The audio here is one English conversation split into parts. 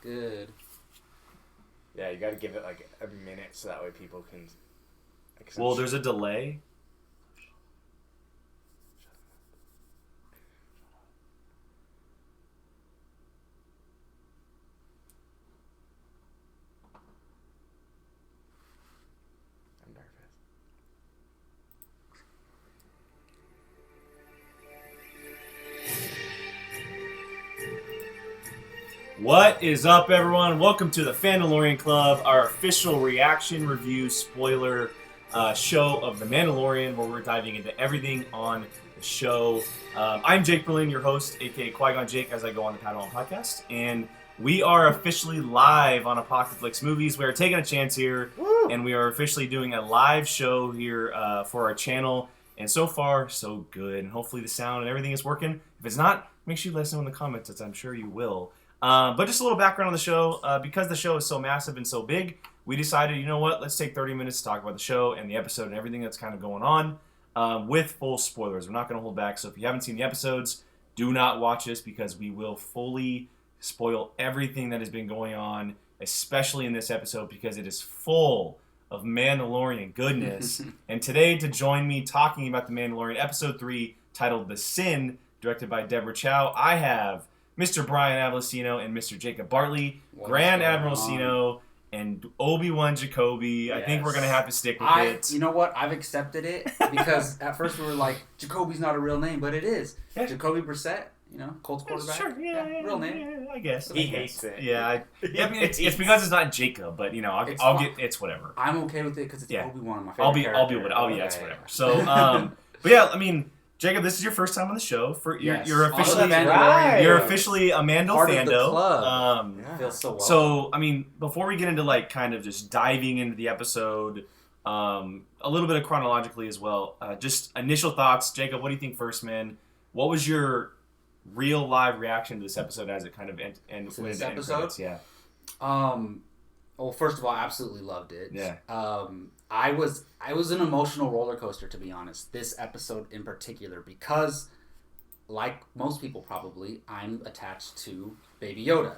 good. Yeah, you got to give it like a minute so that way people can. Well, there's a delay. I'm nervous. What is up, everyone? Welcome to the Fandalorian Club, our official reaction, review, spoiler show of The Mandalorian, where we're diving into everything on the show. I'm Jake Berlin, your host, aka Qui-Gonn Jake, as I go on the Padawan podcast, and we are officially live on Apocaflix Movies. We are taking a chance here, and we are officially doing a live show here for our channel. And so far, so good. And hopefully the sound and everything is working. If it's not, make sure you let us know in the comments, as I'm sure you will. But just a little background on the show. Because the show is so massive and so big, we decided, you know what, let's take 30 minutes to talk about the show and the episode and everything that's kind of going on with full spoilers. We're not going to hold back, so if you haven't seen the episodes, do not watch this because we will fully spoil everything that has been going on, especially in this episode because it is full of Mandalorian goodness. And today, to join me talking about The Mandalorian Episode 3, titled The Sin, directed by Deborah Chow, I have Mr. Brian Admiralcino and Mr. Jacob Bartley, Grand Admiralcino, and Obi-Wan Jacobi. Yes. I think we're going to have to stick with it. You know what? I've accepted it because at first we were like, Jacobi's not a real name, but it is. Yeah. Jacobi Brissett, you know, Colts quarterback. Sure, yeah, real name. Yeah, I guess. He hates it. Yeah, I mean, it's because it's not Jacob, but, you know, I'll get, it's whatever. I'm okay with it because it's Obi-Wan, my favorite character. It's whatever. So, but yeah, I mean, Jacob, this is your first time on the show. You're officially a Mando part fando. Of the club. Feels so well. So, I mean, before we get into like kind of just diving into the episode, a little bit of chronologically as well. Just initial thoughts, Jacob. What do you think first, man? What was your real live reaction to this episode as it kind of ended? This episode, yeah. Well, first of all, I absolutely loved it. Yeah. I was an emotional roller coaster, to be honest. This episode in particular, because, like most people probably, I'm attached to Baby Yoda,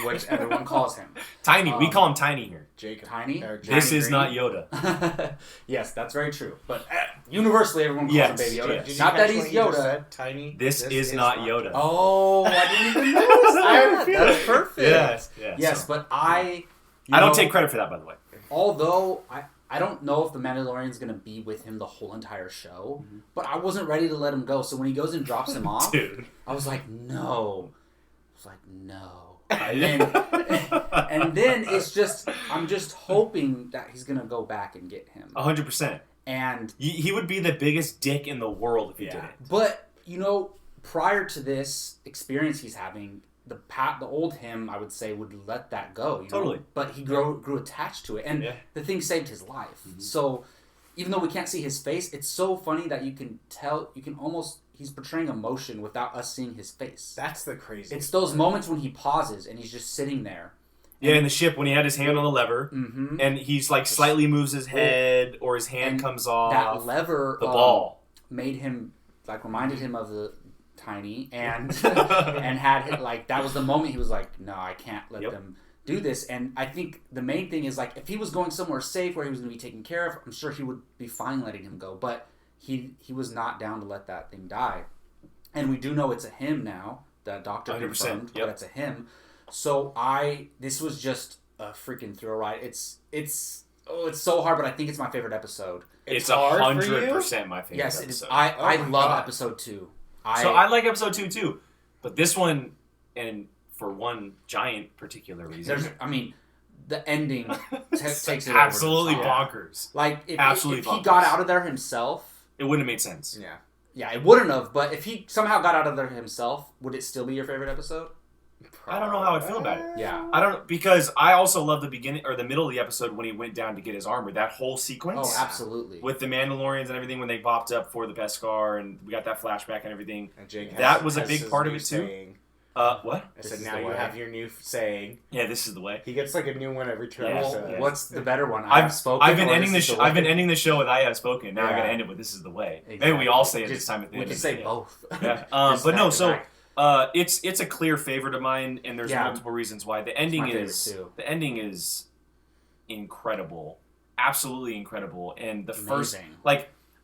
which everyone calls him. Tiny. We call him Tiny here. Jacob. Tiny. This is not Yoda. Yes, that's very true. But universally, everyone calls him Baby Yoda. Yes. Not that he's Yoda. Said, Tiny. This is not Yoda. Oh, I didn't even notice that. That's perfect. Yes, but I don't take credit for that, by the way. Although I don't know if the Mandalorian's going to be with him the whole entire show, but I wasn't ready to let him go. So when he goes and drops him off, dude, I was like, no. And then it's just, I'm just hoping that he's going to go back and get him. 100%. And he would be the biggest dick in the world if he did it. But, you know, prior to this experience he's having, the old him, I would say, would let that go. You know? Totally. But he grew attached to it. And the thing saved his life. Mm-hmm. So even though we can't see his face, it's so funny that you can tell, he's portraying emotion without us seeing his face. That's the crazy. It's those moments when he pauses and he's just sitting there. Yeah, in the ship when he had his hand on the lever, and he's like slightly moves his head or his hand comes off. That lever, the ball, made him reminded him of the Tiny and and had hit, like that was the moment he was like, no, I can't let them do this. And I think the main thing is like if he was going somewhere safe where he was going to be taken care of, I'm sure he would be fine letting him go. But he was not down to let that thing die. And we do know it's a him now. That doctor confirmed that it's a him. So this was just a freaking thrill ride. It's so hard, but I think it's my favorite episode. It's 100% my favorite. Yes, episode. it is. I love episode 2. So I like episode 2 too, but this one, and for one giant particular reason, the ending takes it absolutely bonkers. Like if he got out of there himself, it wouldn't have made sense. Yeah, it wouldn't have. But if he somehow got out of there himself, would it still be your favorite episode? I don't know how I'd feel about it. Yeah. I don't, because I also love the beginning or the middle of the episode when he went down to get his armor. That whole sequence. Oh, absolutely. With the Mandalorians and everything when they bopped up for the Beskar and we got that flashback and everything. And Jake that was a big part of it too. Saying. What? I said now you have your new saying. Yeah, this is the way. He gets like a new one every 2 episodes. Yeah. What's the better one? I've been ending the show with I have spoken. Now I'm gonna end it with this is the way. Exactly. Maybe we all say it this time at the end. We can say both. Yeah. But no, so It's a clear favorite of mine, and there's multiple reasons why. The ending is incredible, absolutely incredible, and the first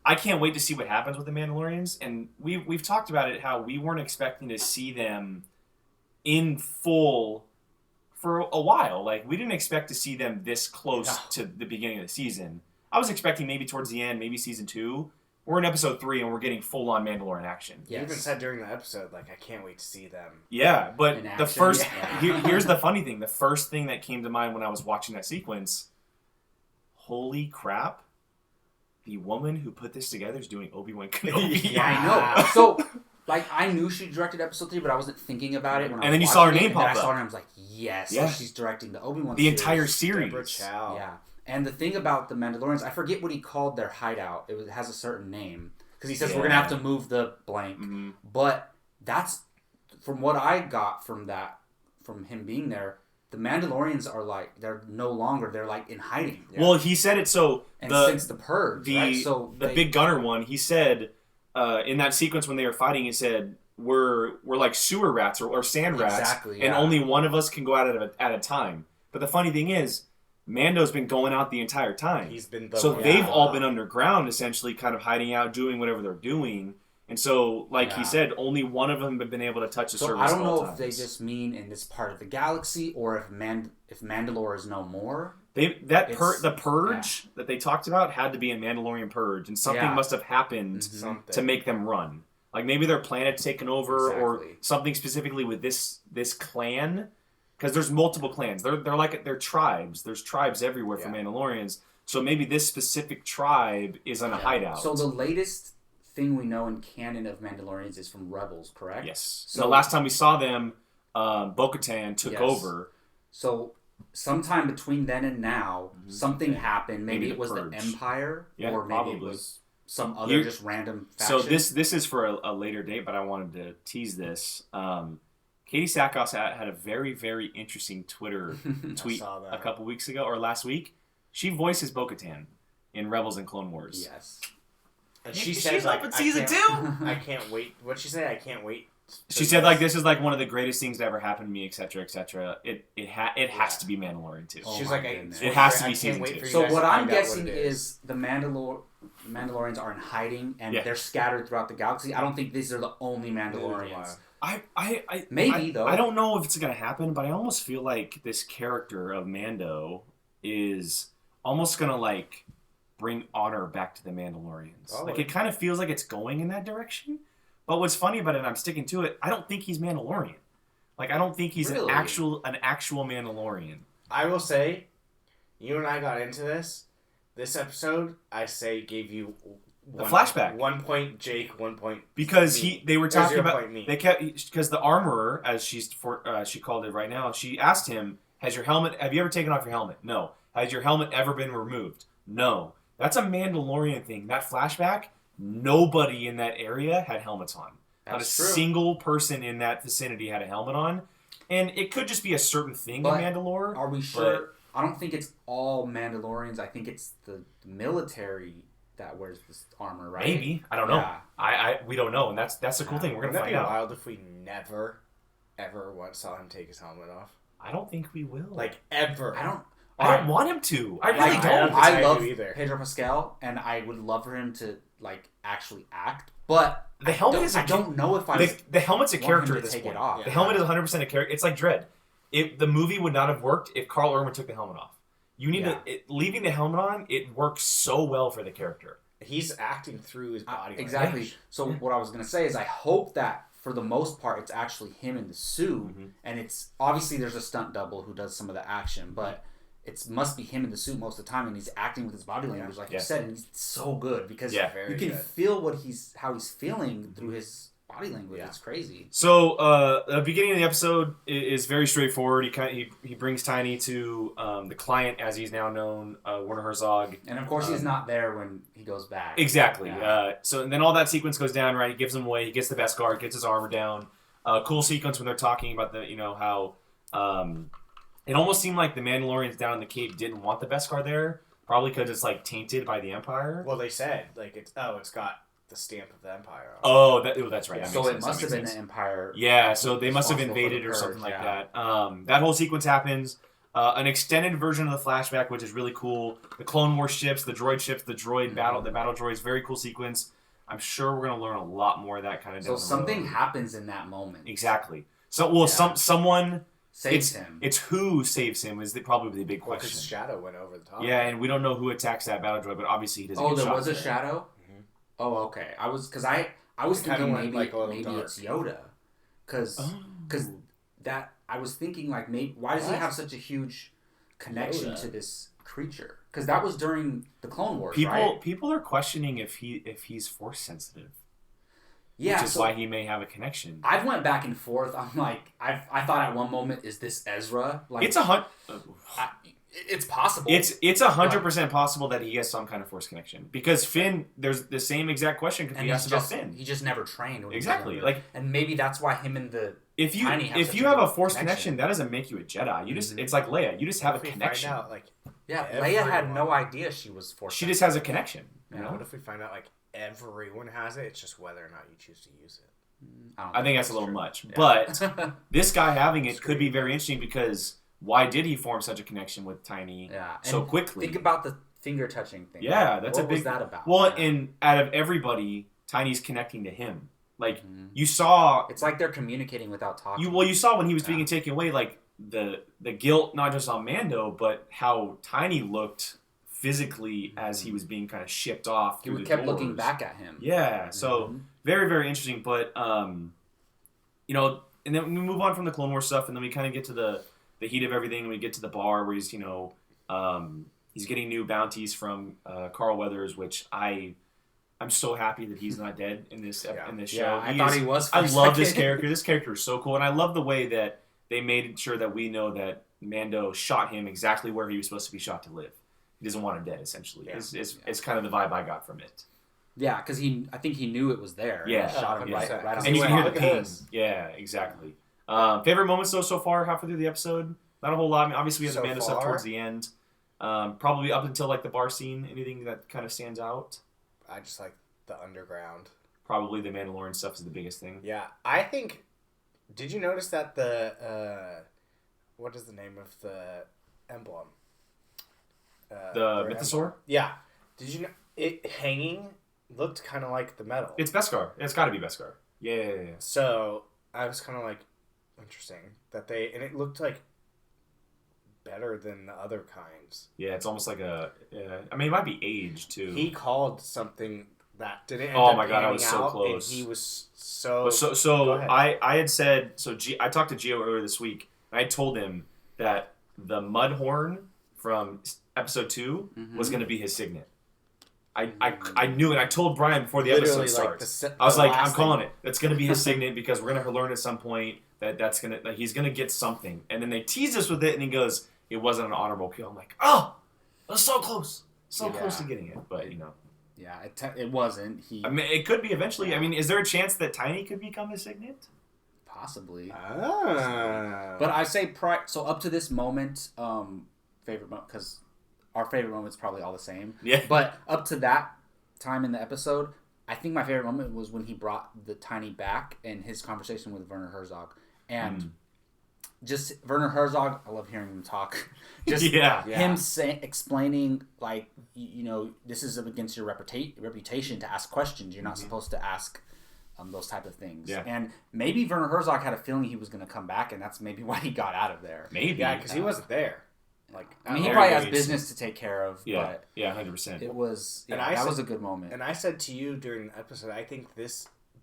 I can't wait to see what happens with the Mandalorians. And we've talked about it, how we weren't expecting to see them in full for a while. Like, we didn't expect to see them this close to the beginning of the season. I was expecting maybe towards the end, maybe season 2. We're in episode 3 and we're getting full-on Mandalorian action. You even said during the episode, like, I can't wait to see them. Yeah, but the first... here's the funny thing. The first thing that came to mind when I was watching that sequence, holy crap, the woman who put this together is doing Obi-Wan Kenobi. Yeah, I know. So, like, I knew she directed episode 3, but I wasn't thinking about it when I was And then you saw her name pop up. I saw her and I was like, yes, she's directing the Obi-Wan the entire series. Yeah. And the thing about the Mandalorians, I forget what he called their hideout. It has a certain name. Because he says we're going to have to move the blank. Mm-hmm. But that's, from what I got from him being there, the Mandalorians are like, they're no longer, they're like in hiding. Yeah. Well, he said it so... And since the Purge, right? So the Big Gunner one, he said, in that sequence when they were fighting, he said, we're like sewer rats or sand rats. Exactly, and only one of us can go out at a time. But the funny thing is, Mando's been going out the entire time. He's been they've all been underground, essentially, kind of hiding out, doing whatever they're doing. And so, like he said, only one of them have been able to touch the surface. I don't know if they just mean in this part of the galaxy, or if Mandalore is no more. The purge that they talked about had to be a Mandalorian purge, and something must have happened to make them run. Like, maybe their planet's taken over, or something specifically with this clan. Because there's multiple clans. They're tribes. There's tribes everywhere for Mandalorians. So maybe this specific tribe is on a hideout. So the latest thing we know in canon of Mandalorians is from Rebels, correct? Yes. So the last time we saw them, Bo-Katan took over. So sometime between then and now, something happened. Maybe it was the Empire, or maybe it was some other just random faction. So this is for a later date, but I wanted to tease this. Katie Sackhouse had a very, very interesting Twitter tweet a couple weeks ago, or last week. She voices Bo-Katan in Rebels and Clone Wars. Yes. And she says, like, in season 2? I can't wait. What'd she say? I can't wait. She said, like, this is, like, one of the greatest things to ever happen to me, etc., etc. It has to be Mandalorian, too. She's like, it has to be season 2. So what I'm guessing is the Mandalorians are in hiding, and they're scattered throughout the galaxy. I don't think these are the only Mandalorians. Maybe though. I don't know if it's gonna happen, but I almost feel like this character of Mando is almost gonna like bring honor back to the Mandalorians. Oh, like, it kind of feels like it's going in that direction. But what's funny about it, and I'm sticking to it, I don't think he's Mandalorian. Like, I don't think he's an actual Mandalorian. I will say, you and I got into this episode. I say gave you. The flashback. 1 point Jake, 1 point because me. They were talking about because the armorer, as she called it right now, she asked him, have you ever taken off your helmet? No. Has your helmet ever been removed? No. That's a Mandalorian thing. That flashback, nobody in that area had helmets on. Not a single person in that vicinity had a helmet on. And it could just be a certain thing in Mandalore. Are we sure? I don't think it's all Mandalorians. I think it's the military that wears this armor, right? Maybe. I don't know. We don't know, and that's the cool thing. We're gonna find out. Wouldn't that be wild if we never, ever once saw him take his helmet off? I don't think we will. Like, ever. I don't want him to. I really don't. I love Pedro Pascal, and I would love for him to like actually act. But the helmet is. I don't know if the helmet's a character at this point. Off. The helmet is 100% a character. It's like Dredd. The movie would not have worked if Carl Urban took the helmet off. You need leaving the helmet on. It works so well for the character. He's acting through his body. Exactly. Language. So what I was going to say is I hope that for the most part it's actually him in the suit, and it's obviously there's a stunt double who does some of the action, but it must be him in the suit most of the time, and he's acting with his body language, like you said, and he's so good because you can feel how he's feeling through his body language. Yeah. It's crazy. So the beginning of the episode is very straightforward. He brings Tiny to the client, as he's now known, Werner Herzog, and of course he's not there when he goes back. Exactly. Yeah. And then all that sequence goes down. Right, he gives him away. He gets the Beskar, gets his armor down. Cool sequence when they're talking about how it almost seemed like the Mandalorians down in the cave didn't want the Beskar there, probably because it's like tainted by the Empire. Well, they said like it's got the stamp of the Empire on. Oh, that's right. Yeah. That So makes it sense. must That have makes been sense. an Empire. Yeah, so they must have responsible for invaded the or purge, something like yeah. that. That whole sequence happens. An extended version of the flashback, which is really cool. The Clone Wars ships, the droid battle, the battle droids, very cool sequence. I'm sure we're gonna learn a lot more of that kind of. So down the something road. happens in that moment. Exactly. So someone Saves him. It's who saves him is probably the big Well, question. because Shadow went over the top. Yeah, and we don't know who attacks that battle droid, but obviously he doesn't. Oh, get there shot was a there. shadow. Mhm. Oh, okay. I was thinking went, maybe like, a little maybe dark. it's Yoda, because that I was thinking like maybe why does he What? have such a huge connection Yoda. to this creature? Because that was during the Clone Wars, People right? people are questioning if he's force sensitive. Yeah, Which is so why he may have a connection. I've went back and forth. I'm like, I thought at one moment, is this Ezra? Like, It's it's possible. It's 100% possible that he has some kind of force connection because Finn. There's the same exact question could and be asked about just, Finn. he just never trained. When Exactly. He was younger. Like and maybe that's why him and the if you Tiny have if such you a have good a force connection. connection, that doesn't make you a Jedi. You just Mhm. it's like Leia. You just have a What if we connection. Find out, like, yeah, everyone- Leia had no idea she was forced. She just has a connection. You Yeah. know? what if we find out like everyone has it? It's just whether or not you choose to use it. I think that's a little true. much, Yeah. but this guy having it It's could be great. very interesting because why did he form such a connection with Tiny Yeah, so and quickly? Think about the finger touching thing. Yeah, that's what a big. was that about? Well, Yeah. and out of everybody, Tiny's connecting to him. Like Mhm. you saw, It's like they're communicating without talking. you saw when he was Yeah. being taken away, like the guilt not just on Mando, but how Tiny looked physically as he was being kind of shipped off. He through the kept looking doors. back at him. Yeah, so Mhm. very very interesting. But you know, and then we move on from the Clone Wars stuff, and then we kind of get to the heat of everything. And we get to the bar where he's he's getting new bounties from Carl Weathers, which I'm so happy that he's not dead in this Yeah. in this Yeah, show. I thought he was. For I a love this second. character. This character is so cool, and I love the way that they made sure that we know that Mando shot him exactly where he was supposed to be shot to live. He doesn't want him dead, essentially. Yeah. It's kind of the vibe I got from it. Yeah, because I think he knew it was there. and Yeah. he shot him Yeah. right on And you the can hear spot. the Look at pain. this. Yeah, exactly. Favorite moments though so far halfway through the episode? Not a whole lot. I mean, obviously we have the So Mando stuff far? towards the end. Probably up until like the bar scene. Anything that kind of stands out? I just like the underground. Probably the Mandalorian stuff is the biggest thing. Yeah, I think. Did you notice that the what is the name of the emblem? The their Mythosaur? emblem. Yeah. Did you know it hanging looked kind of like the metal? It's Beskar. It's got to be Beskar. Yeah. So I was kind of like, interesting that and it looked like better than the other kinds. Yeah, it's almost like I mean, it might be age too. He called something that didn't. End Oh up my God, I was panning so out, close. And he was so. So Go ahead. I had said I talked to Gio earlier this week. And I told him that the Mudhorn from episode 2 was going to be his signet. I knew it. I told Brian before the Literally, episode like, starts. the I was like, last I'm calling thing. it. That's going to be his signet because we're going to learn at some point that he's going to get something. And then they tease us with it, and he goes, "It wasn't an honorable kill." I'm like, "Oh, that was so close, close to getting it." But Yeah, it wasn't. I mean, it could be eventually. I mean, is there a chance that Tiny could become his signet? Possibly. Ah. But I say so up to this moment, favorite moment, because our favorite moment's probably all the same. Yeah. But up to that time in the episode, I think my favorite moment was when he brought the Tiny back and his conversation with Werner Herzog. And just Werner Herzog, I love hearing him talk. Just him explaining, like, this is against your reputation to ask questions. You're not supposed to ask those type of things. Yeah. And maybe Werner Herzog had a feeling he was going to come back, and that's maybe why he got out of there. Maybe. Yeah, because he wasn't there. Like, I mean, he Very probably has good. business to take care of. Yeah. But Yeah. 100%. it was. And that was a good moment. And I said to you during the episode, I think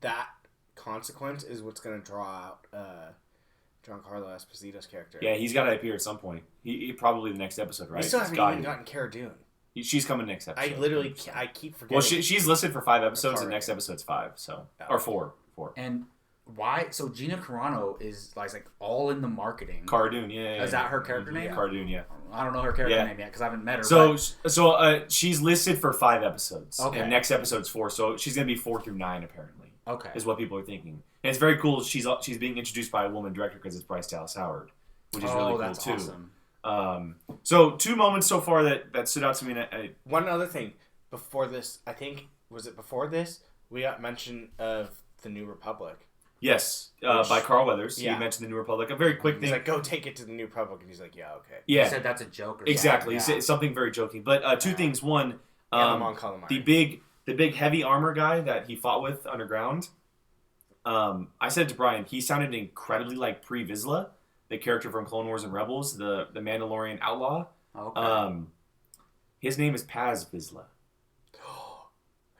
that consequence is what's going to draw out Giancarlo Esposito's character. Yeah, he's got to appear at some point. He probably the next episode, right? We still It's haven't gotta even be. gotten Cara Dune. She's coming next episode. I literally, 100%. I keep forgetting. Well, she's listed for 5 episodes, and Cartwright. next episode's 5, so Oh. or 4. And why? So Gina Carano is like all in the marketing. Cara Dune, yeah. Is that her character name? Cara Dune, yeah. I don't know her character Yeah. name yet because I haven't met her. So she's listed for 5 episodes, Okay. and next episode's 4. So she's gonna be 4 through 9 apparently. Okay. Is what people are thinking, and it's very cool. She's being introduced by a woman director because it's Bryce Dallas Howard, which is really cool that's too. awesome. So 2 moments so far that stood out to me. And One other thing before this, I think, was it before this We got mention of the New Republic. Yes, by Carl Weathers. Yeah. He mentioned the New Republic. A very quick thing. He's like, go take it to the New Republic. And he's like, yeah, okay. Yeah. He said that's a joke or exactly. something. He said something very joking. But two things. One, the big heavy armor guy that he fought with underground, I said to Brian, he sounded incredibly like Paz Vizla, the character from Clone Wars and Rebels, the Mandalorian outlaw. Okay. His name is Paz Vizla.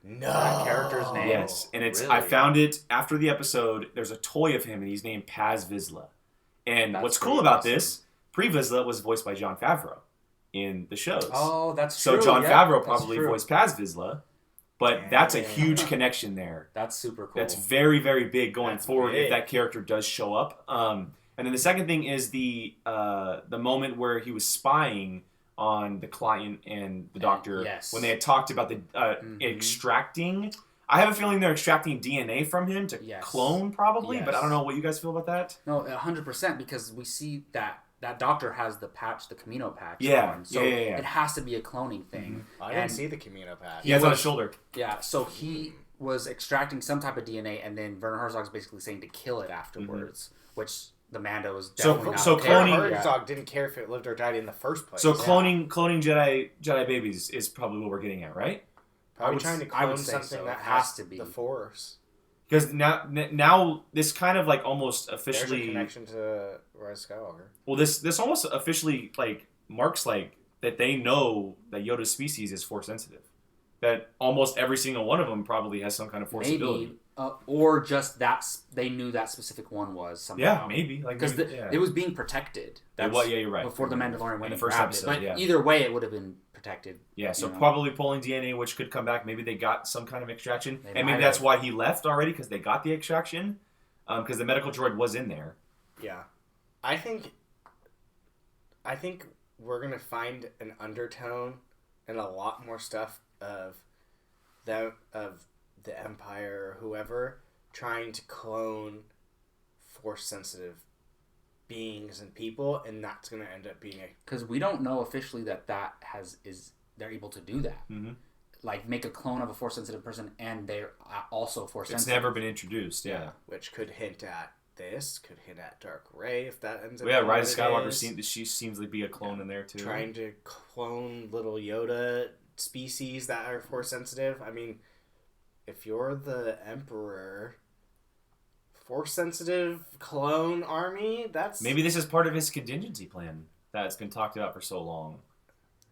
No. That character's name? Yes, and it's Really? I found it after the episode. There's a toy of him, and he's named Paz Vizla. And That's what's cool pretty about awesome. this, Pre Vizsla was voiced by Jon Favreau in the shows. Oh, that's so true. Jon Yeah, Favreau that's probably true. voiced Paz Vizsla, but that's a huge connection there. That's super cool. That's very, very big going That's forward big. if that character does show up. And then the second thing is the moment where he was spying on the client and the doctor yes. when they had talked about the extracting. I have a feeling they're extracting DNA from him to Yes. clone, probably, but I Yes. don't know what you guys feel about that. No, 100%, because we see that doctor has the patch, the Camino patch. Yeah, on, so yeah. it has to be a cloning thing. I didn't see the Camino patch. He has on his was- shoulder. Yeah, so he was extracting some type of DNA, and then Werner Herzog's basically saying to kill it afterwards, which the Mando is definitely not so okay cloning- with. Herzog didn't care if it lived or died in the first place. So cloning Jedi babies is probably what we're getting at, right? Probably would- trying to I would clone say something so. that It has has to be. the Force. Because now this kind of like almost There's a officially connection to Rise of Skywalker. well this almost officially like marks like that they know that Yoda's species is force sensitive. That almost every single one of them probably has some kind of force ability. Maybe, or just they knew that specific one was somehow. Yeah, maybe Because it was being protected. Yeah, you're right. Before the Mandalorian went in the and first grabbed episode. it. But Yeah. either way, it would have been protected. Yeah, so you know. probably pulling DNA, which could come back. Maybe they got some kind of extraction, They and might maybe that's have. why he left already because they got the extraction, because the medical droid was in there. Yeah, I think we're gonna find an undertone and a lot more stuff of the Empire or whoever trying to clone force sensitive beings and people, and that's gonna end up being Because we don't know officially that they're able to do that. Mm-hmm. Like make a clone of a force sensitive person, and they're also force It's sensitive. never been introduced. Yeah. which could hint at this, could hint at Dark Ray if that ends up. Well, yeah, being Rise of what it Skywalker is. she seems to be a clone in there too. Trying to clone little Yoda species that are force sensitive. I mean, if you're the Emperor, force sensitive clone army, that's Maybe this is part of his contingency plan that's been talked about for so long.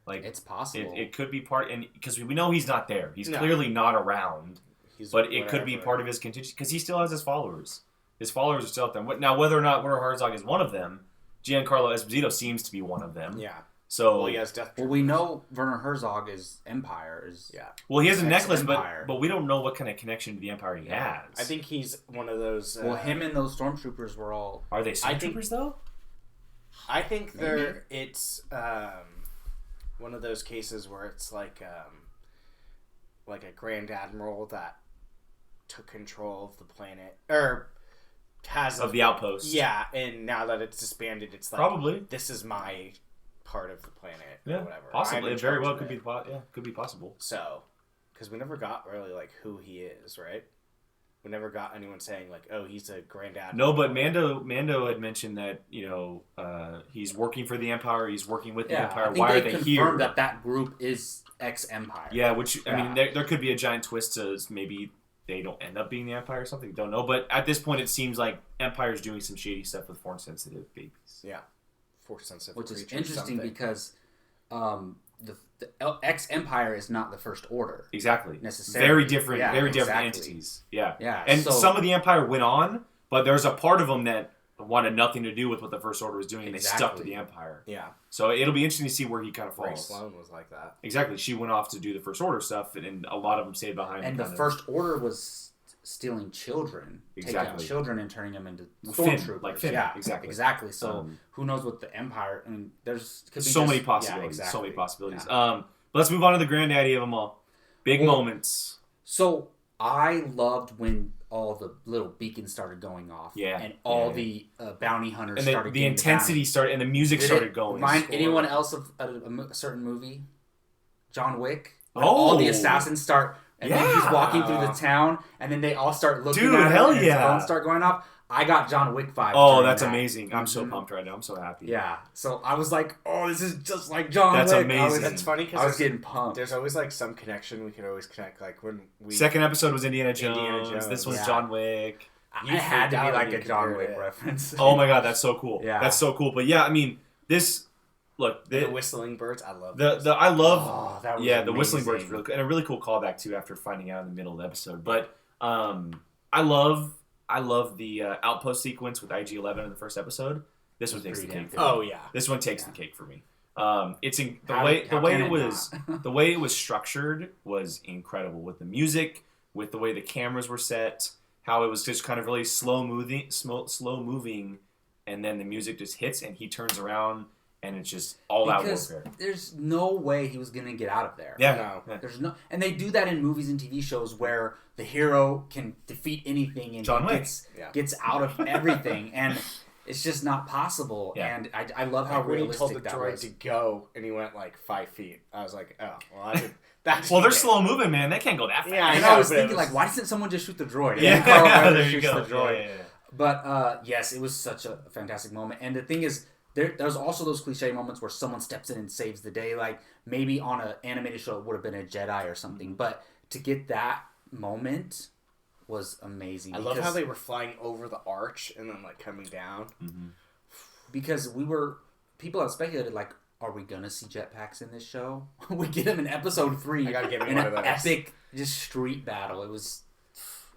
Like It's possible. it could be part, and because we know he's not there, he's No. clearly not around. he's But it could be whatever. part of his contingency because he still has his followers. His followers are still out there. Now, whether or not Werner Herzog is one of them, Giancarlo Esposito seems to be one of them. Yeah. So, Well, he has Death Well, we know Werner Herzog is Empire. Yeah. well, he has a necklace, Ex-Empire. but we don't know what kind of connection to the Empire he has. I think he's one of those. Well, him and those stormtroopers were all. Are they I think- stormtroopers though? I think it's one of those cases where it's like a Grand Admiral that took control of the planet or has Of the outpost. Yeah, and now that it's disbanded, it's like Probably. this is my part of the planet. Yeah, or whatever. I'm possibly. in It very charge well of could it. be. Could be possible. So, because we never got really like who he is, right? We never got anyone saying like, "Oh, he's a Grand Admiral." No, but Mando had mentioned that he's working for the Empire. He's working with the Yeah, Empire. I think Why they are they confirmed here? that group is ex-Empire. Yeah, which I mean, Yeah. there could be a giant twist to maybe they don't end up being the Empire or something. Don't know, but at this point, it seems like Empire's doing some shady stuff with force-sensitive babies. Yeah, force sensitive. Which is creatures, interesting something. because the ex-Empire is not the First Order. Exactly, Necessarily. very different, Yeah, very different exactly. entities. Yeah, Yeah, and so- some of the Empire went on, but there's a part of them that wanted nothing to do with what the First Order was doing, and they stuck to Exactly. the Empire. Yeah, So it'll be interesting to see where he kind of Ray falls. Sloan was like that. Exactly, she went off to do the First Order stuff, and a lot of them stayed behind. And the kind of- First Order was stealing children, taking out Exactly. children and turning them into Finn, stormtroopers. like Finn, yeah, exactly. So who knows what the Empire? I mean, could be so many just- possibilities. yeah, So many exactly. possibilities. Yeah. But let's move on to the granddaddy of them all. Big Well, moments. So I loved when all the little beacons started going off. Yeah, And all yeah. the bounty hunters And started the getting intensity bounty. started, and the music Did started it going. remind Score. anyone else of a certain movie? John Wick? When Oh. all the assassins start And then he's walking through the town, and then they all start looking Dude, at him, hell and his yeah. phones start going off. I got John Wick vibes. Oh, during that's that. amazing. I'm so pumped right now. I'm so happy. Yeah. So I was like, oh, this is just like John That's Wick. amazing. That's funny because I was getting pumped. There's always like some connection we could always connect. Like when we Second episode was Indiana Jones. This one's John Wick. It had to be like a John Wick reference. Oh my god, that's so cool. Yeah. That's so cool. But yeah, I mean, this look the whistling birds. I love I love that was the amazing. whistling birds really cool, and a really cool callback too after finding out in the middle of the episode. But I love the outpost sequence with IG-11 in the first episode. This one takes the cake. Oh yeah, this one takes the cake for me. It's the way it was structured was incredible with the music, with the way the cameras were set, how it was just kind of really slow moving, and then the music just hits and he turns around and it's just all out warfare. There's no way he was gonna get out of there. Yeah, no. There's no, and they do that in movies and TV shows where the hero can defeat anything and John Wick gets out of everything, and it's just not possible. Yeah. And I love how when he realistic told the that droid was. to go and he went like 5 feet. I was like, oh, well, I could. That's well, they're slow moving, man. They can't go that fast. Yeah, And I was thinking, like, why doesn't someone just shoot the droid? Yeah, And Carl Weathers there you shoots go. the droid. Yeah. But yes, it was such a fantastic moment. And the thing is, there's also those cliche moments where someone steps in and saves the day. Like maybe on an animated show, it would have been a Jedi or something. But to get that moment was amazing. I love how they were flying over the arch and then like coming down. Mm-hmm. Because people have speculated, like, are we gonna see jetpacks in this show? We get them in episode 3. I gotta get in one of an those. epic just street battle. It was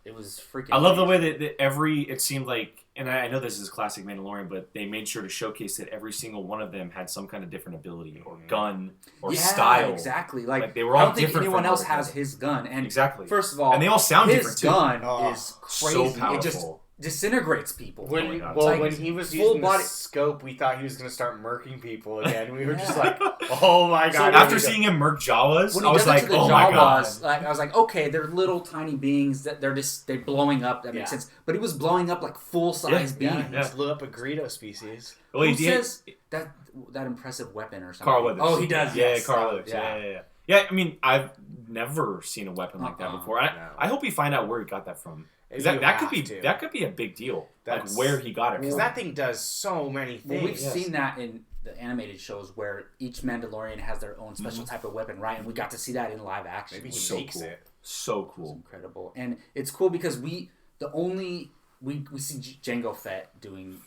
freaking. I love the way that it seemed like, and I know this is classic Mandalorian, but they made sure to showcase that every single one of them had some kind of different ability or gun or style. Exactly. Like they were all I don't think different. anyone from else one another. has his gun. And exactly. First of all, and they all sound his different too. gun is crazy. So It just powerful. disintegrates people. When like, when he was full using body- the scope, we thought he was going to start murking people again. We were just like, oh my god. After seeing him murk Jawas, when I he was does like, it to the oh my god. Jawas, like, I was like, okay, they're little tiny beings that they're blowing up. That makes sense. But he was blowing up like full size beings. He blew up a Greedo species. Well, Who says that impressive weapon or something? Carl Weathers. Oh, he does. Yeah, yes. Carl Weathers. Yeah. Yeah, I mean, I've never seen a weapon like that before. I hope we find out where he got that from. That could be a big deal. Like where he got it from. Because that thing does so many things. Well, we've seen that in the animated shows where each Mandalorian has their own special type of weapon, right? And we got to see that in live action. Maybe he makes it. So cool. It's incredible. And it's cool because we see Jango Fett doing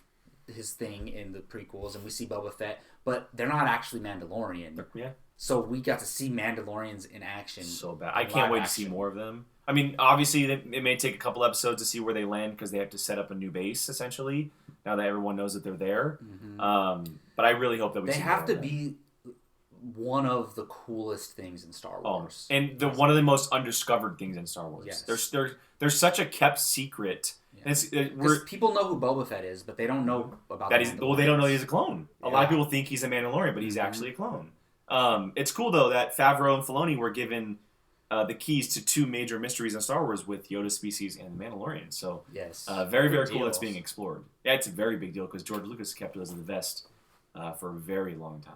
his thing in the prequels, and we see Boba Fett, but they're not actually Mandalorian. Yeah. So we got to see Mandalorians in action. So bad. I can't wait to see more of them. I mean, obviously, it may take a couple episodes to see where they land because they have to set up a new base, essentially, now that everyone knows that they're there. Mm-hmm. But I really hope that we see more of them. They have to be one of the coolest things in Star Wars. And one of the most undiscovered things in Star Wars. Yes. There's such a kept secret. Yeah. People know who Boba Fett is, but they don't know about that. They don't know he's a clone. Yeah. A lot of people think he's a Mandalorian, but he's actually a clone. It's cool, though, that Favreau and Filoni were given the keys to 2 major mysteries in Star Wars with Yoda species and the Mandalorian. So, yes, very, very cool that's being explored. Yeah, it's a very big deal because George Lucas kept those in the vest for a very long time.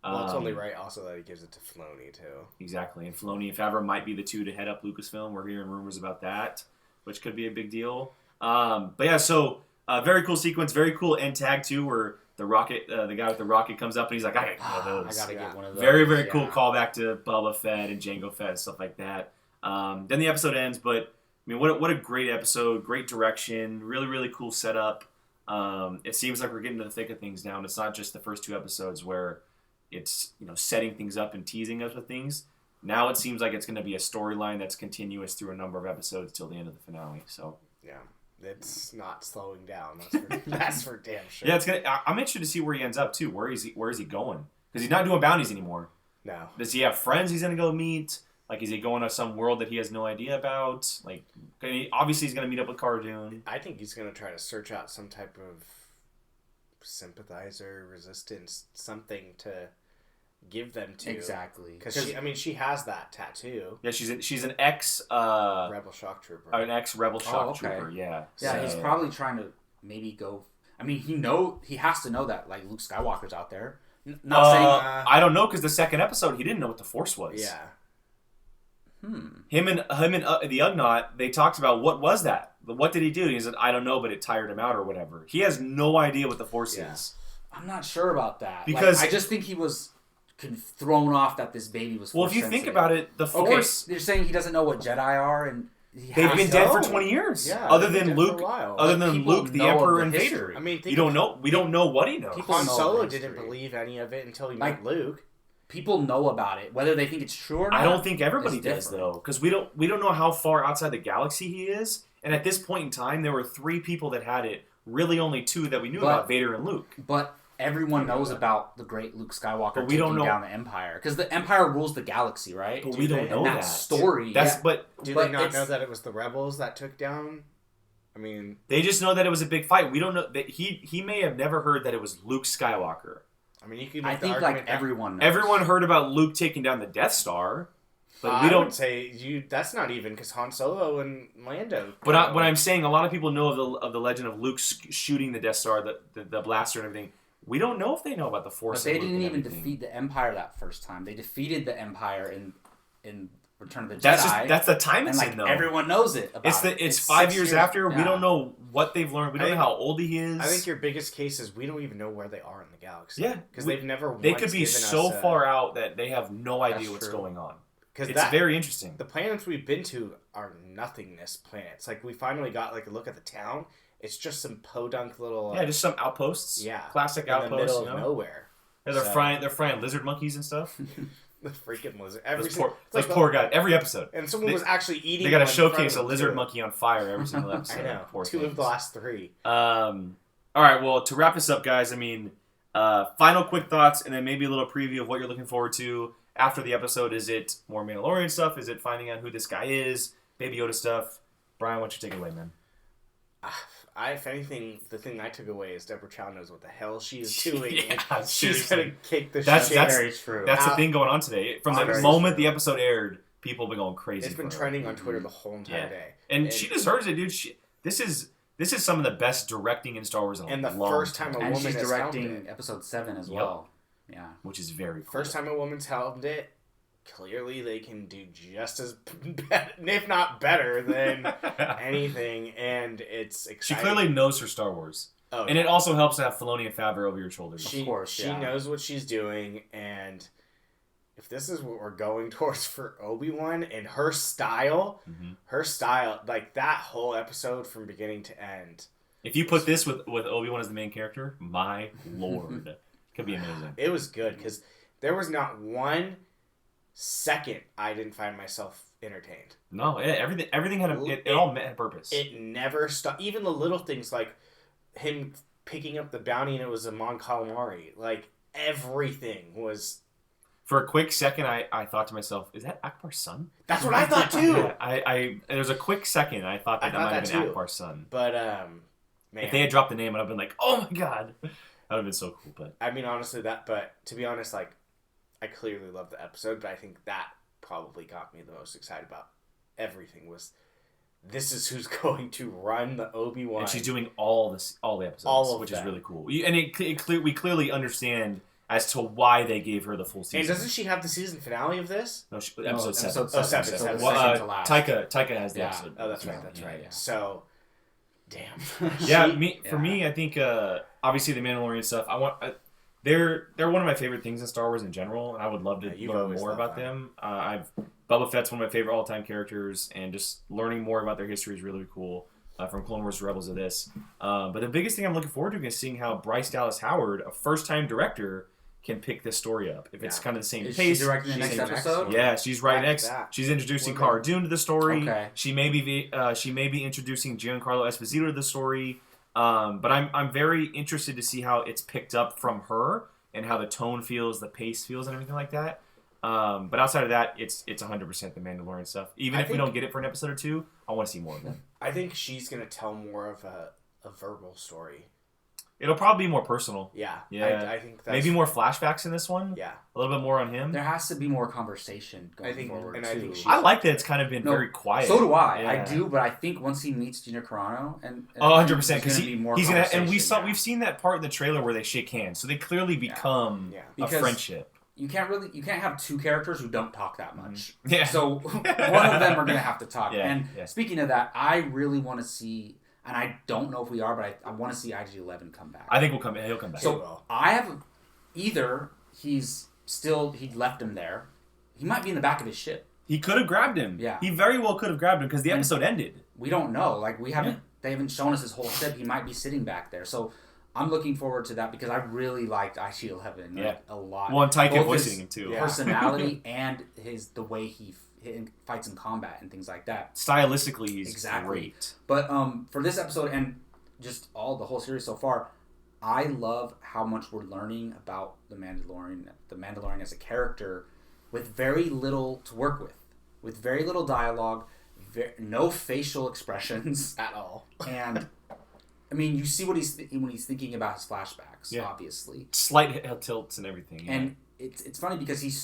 Well, it's only right also that he gives it to Filoni, too. Exactly, and Filoni and Favreau might be the 2 to head up Lucasfilm. We're hearing rumors about that, which could be a big deal. But yeah, so very cool sequence, very cool end tag, too, where the rocket, the guy with the rocket comes up and he's like, I gotta get one of those. Very, very cool callback to Boba Fett and Jango Fett and stuff like that. Then the episode ends, but I mean, what a great episode, great direction, really, really cool setup. It seems like we're getting to the thick of things now, and it's not just the first 2 episodes where it's setting things up and teasing us with things. Now it seems like it's going to be a storyline that's continuous through a number of episodes till the end of the finale. So yeah. It's not slowing down. That's for damn sure. Yeah, I'm interested to see where he ends up too. Where is he going? Because he's not doing bounties anymore. No. Does he have friends he's gonna go meet? Like, is he going to some world that he has no idea about? Like, obviously he's gonna meet up with Cara Dune. I think he's gonna try to search out some type of sympathizer, resistance, something to give them to. Exactly. Because she has that tattoo. Yeah, she's an ex Rebel shock trooper. An ex Rebel shock trooper. Yeah. Yeah, so he's probably trying to maybe go. I mean, he has to know that like Luke Skywalker's out there. Not saying I don't know because the second episode he didn't know what the Force was. Yeah. Him and the Ugnaught, they talked about what was that? What did he do? He said, I don't know, but it tired him out or whatever. He has no idea what the Force is. I'm not sure about that. Because I just think he was thrown off that this baby was Force Well, if you sensitive. think about it, the Force... Okay, you're saying he doesn't know what Jedi are, and... They've been dead for 20 years. Yeah, other than Luke, the Emperor, and history. Vader. I mean, you don't know. We don't know what he knows. Han Solo didn't believe any of it until he met Luke. People know about it, whether they think it's true or not. I don't think everybody does though, because we don't know how far outside the galaxy he is. And at this point in time, there were 3 people that had it. Really, only 2 that we knew about: Vader and Luke. But everyone knows about the great Luke Skywalker but we don't know down the Empire, because the Empire rules the galaxy, right? But we don't know that story. Do they not know that it was the rebels that took down? I mean, they just know that it was a big fight. We don't know that he may have never heard that it was Luke Skywalker. I mean, you can. I think everyone knows. Everyone heard about Luke taking down the Death Star, but we don't. I would say that's not even because Han Solo and Lando. But what I'm saying, a lot of people know of the legend of Luke shooting the Death Star, the blaster and everything. We don't know if they know about the Force. But they didn't even defeat the Empire that first time. They defeated the Empire in Return of the Jedi. That's the time it's in, though. Everyone knows it. It's 5 years after. Yeah. We don't know what they've learned. We don't know how old he is. I think your biggest case is we don't even know where they are in the galaxy. Yeah, because they've never. They could be so far out that they have no idea what's going on. Because it's very interesting. The planets we've been to are nothingness planets. Like we finally got a look at the town. It's just some podunk little. Just some outposts. Yeah, classic outposts. In the middle of nowhere. Yeah, they're frying lizard monkeys and stuff. The freaking lizard. Poor guy. Every episode. And someone was actually eating. They got to showcase a lizard monkey on fire every single episode. I know. Poor 2 of the last 3. All right. Well, to wrap this up, guys. I mean, final quick thoughts, and then maybe a little preview of what you're looking forward to after the episode. Is it more Mandalorian stuff? Is it finding out who this guy is? Baby Yoda stuff? Brian, why don't you take it away, man? If anything, the thing I took away is Deborah Chow knows what the hell she is doing. Yeah, she's going to kick the shit. That's very true. That's the thing going on today. From the moment the episode aired, people have been going crazy. It's been trending on Twitter the whole entire day. And she deserves it, dude. This is some of the best directing in Star Wars in a long time. And the first time a woman has directing helmed it. Episode 7 as well. Yeah. Which is very cool. First time a woman's helmed it. Clearly, they can do just as, if not better, than anything, and it's exciting. She clearly knows her Star Wars. Oh, and it also helps to have Filoni and Favreau over your shoulders. Of course, she knows what she's doing, and if this is what we're going towards for Obi-Wan and her style, like that whole episode from beginning to end. If you put this with Obi-Wan as the main character, my lord, could be amazing. It was good because there was not one second I didn't find myself entertained. No, everything had it all met a purpose. It never stopped. Even the little things like him picking up the bounty and it was a Mon Calamari. Like everything was. For a quick second, I thought to myself, "Is that Akbar's son?" That's what I thought too. Yeah, there was a quick second I thought that might have been Akbar's son. But man, if they had dropped the name, I'd have been like, "Oh my god," that would have been so cool. But I mean, honestly, but to be honest, like. I clearly loved the episode, but I think that probably got me the most excited about everything was this is who's going to run the Obi-Wan. And she's doing all the episodes, which is really cool. And we clearly understand as to why they gave her the full season. And doesn't she have the season finale of this? No, episode 7. Seven. Taika has the episode. Oh, that's right. That's right. Yeah. So, damn. For me, I think obviously the Mandalorian stuff. They're one of my favorite things in Star Wars in general, and I would love to learn more about them. Boba Fett's one of my favorite all-time characters, and just learning more about their history is really cool. From Clone Wars to Rebels to this. But the biggest thing I'm looking forward to is seeing how Bryce Dallas Howard, a first-time director, can pick this story up. If it's kind of the same pace. Is she directing the next episode? Yeah, she's right next. She's introducing Cara Dune to the story. Okay. She may be introducing Giancarlo Esposito to the story. But I'm very interested to see how it's picked up from her and how the tone feels, the pace feels, and everything like that. But outside of that, it's 100% the Mandalorian stuff. Even if we don't get it for an episode or 2, I want to see more of them. I think she's going to tell more of a verbal story. It'll probably be more personal. Yeah. I think that's... Maybe more flashbacks in this one. Yeah. A little bit more on him. There has to be more conversation going forward, too. I like that it's kind of been very quiet. So do I. Yeah. I do, but I think once he meets Gina Carano... 100%. Because he's going to... And we've seen that part in the trailer where they shake hands. So they clearly become a friendship. you can't have two characters who don't talk that much. Yeah. So one of them are going to have to talk. Yeah, And yeah. speaking of that, I really want to see, and I don't know if we are, but I want to see IG-11 come back. I think he'll come back. So I have either he left him there. He might be in the back of his ship. He could have grabbed him. Yeah. He very well could have grabbed him because the episode ended. We don't know. Like they haven't shown us his whole ship. He might be sitting back there. So I'm looking forward to that because I really liked IG-11 a lot. Well, and Taika Both voicing his him too. personality and the way he fights in combat and things like that. Stylistically, he's exactly great. But for this episode and just the whole series so far, I love how much we're learning about the Mandalorian as a character with very little to work with very little dialogue, no facial expressions at all. And I mean, you see what when he's thinking about his flashbacks, obviously. Slight head tilts and everything. Yeah. And it's funny because he's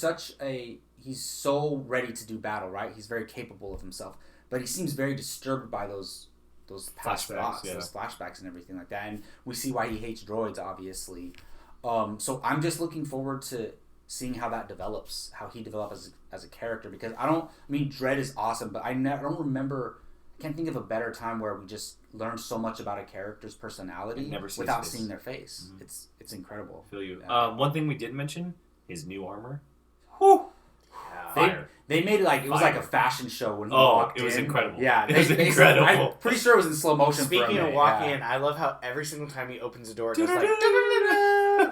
so ready to do battle, right? He's very capable of himself, but he seems very disturbed by those past thoughts, those flashbacks and everything like that. And we see why he hates droids, obviously. So I'm just looking forward to seeing how that develops, how he develops as a character. Because Dredd is awesome, but I can't think of a better time where we just learn so much about a character's personality without seeing their face. Mm-hmm. It's incredible. I feel you. One thing we didn't mention, his new armor. Whew. They made it like it was like a fashion show when he walked in. It was incredible. Yeah, it was incredible. I'm pretty sure it was in slow motion. Speaking of walking in, I love how every single time he opens the door, it goes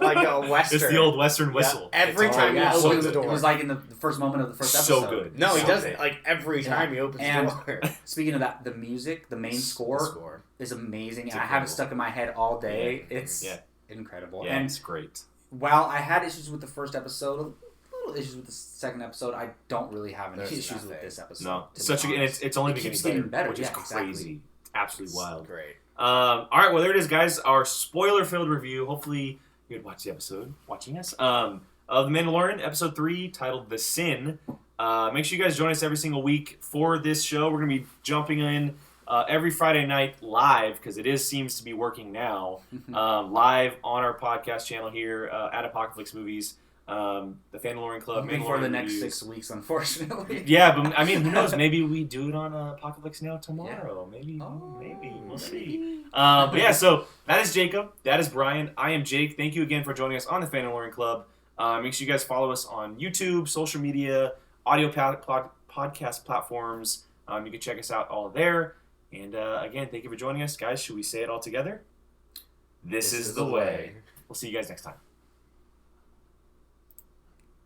like a western. It's the old western whistle. Yeah. Every time he opens the door, it was like in the first moment of the first episode. So good. No, he doesn't. Like every time he opens the door. Speaking of that, the music, the main score is amazing, and I have it stuck in my head all day. It's incredible. Yeah, and it's great. While I had issues with the first episode, issues with the second episode, I don't really have any issues with this episode. No, it's only getting better, which is crazy. Exactly. Absolutely wild. Great. All right, well there it is, guys. Our spoiler-filled review. Hopefully you had watched the episode, watching us of The Mandalorian, episode 3, titled "The Sin." Make sure you guys join us every single week for this show. We're gonna be jumping in every Friday night live because seems to be working now. Live on our podcast channel here at Apocaflix Movies. The Fandalorian Club, Mandalorian for the next 6 weeks, unfortunately. Yeah, but I mean, who knows? Maybe we do it on Apocaflix Now tomorrow. Yeah. Maybe we'll see. But yeah, so that is Jacob. That is Brian. I am Jake. Thank you again for joining us on the Fandalorian Club. Make sure you guys follow us on YouTube, social media, audio podcast platforms. You can check us out all there. And again, thank you for joining us, guys. Should we say it all together? This is the way. We'll see you guys next time.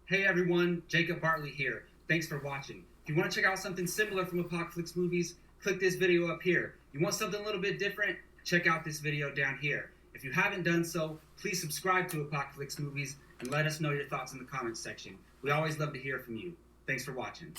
Hey everyone, Jacob Bartley here. Thanks for watching. If you want to check out something similar from Apocaflix Movies, click this video up here. You want something a little bit different? Check out this video down here. If you haven't done so, please subscribe to Apocaflix Movies and let us know your thoughts in the comments section. We always love to hear from you. Thanks for watching.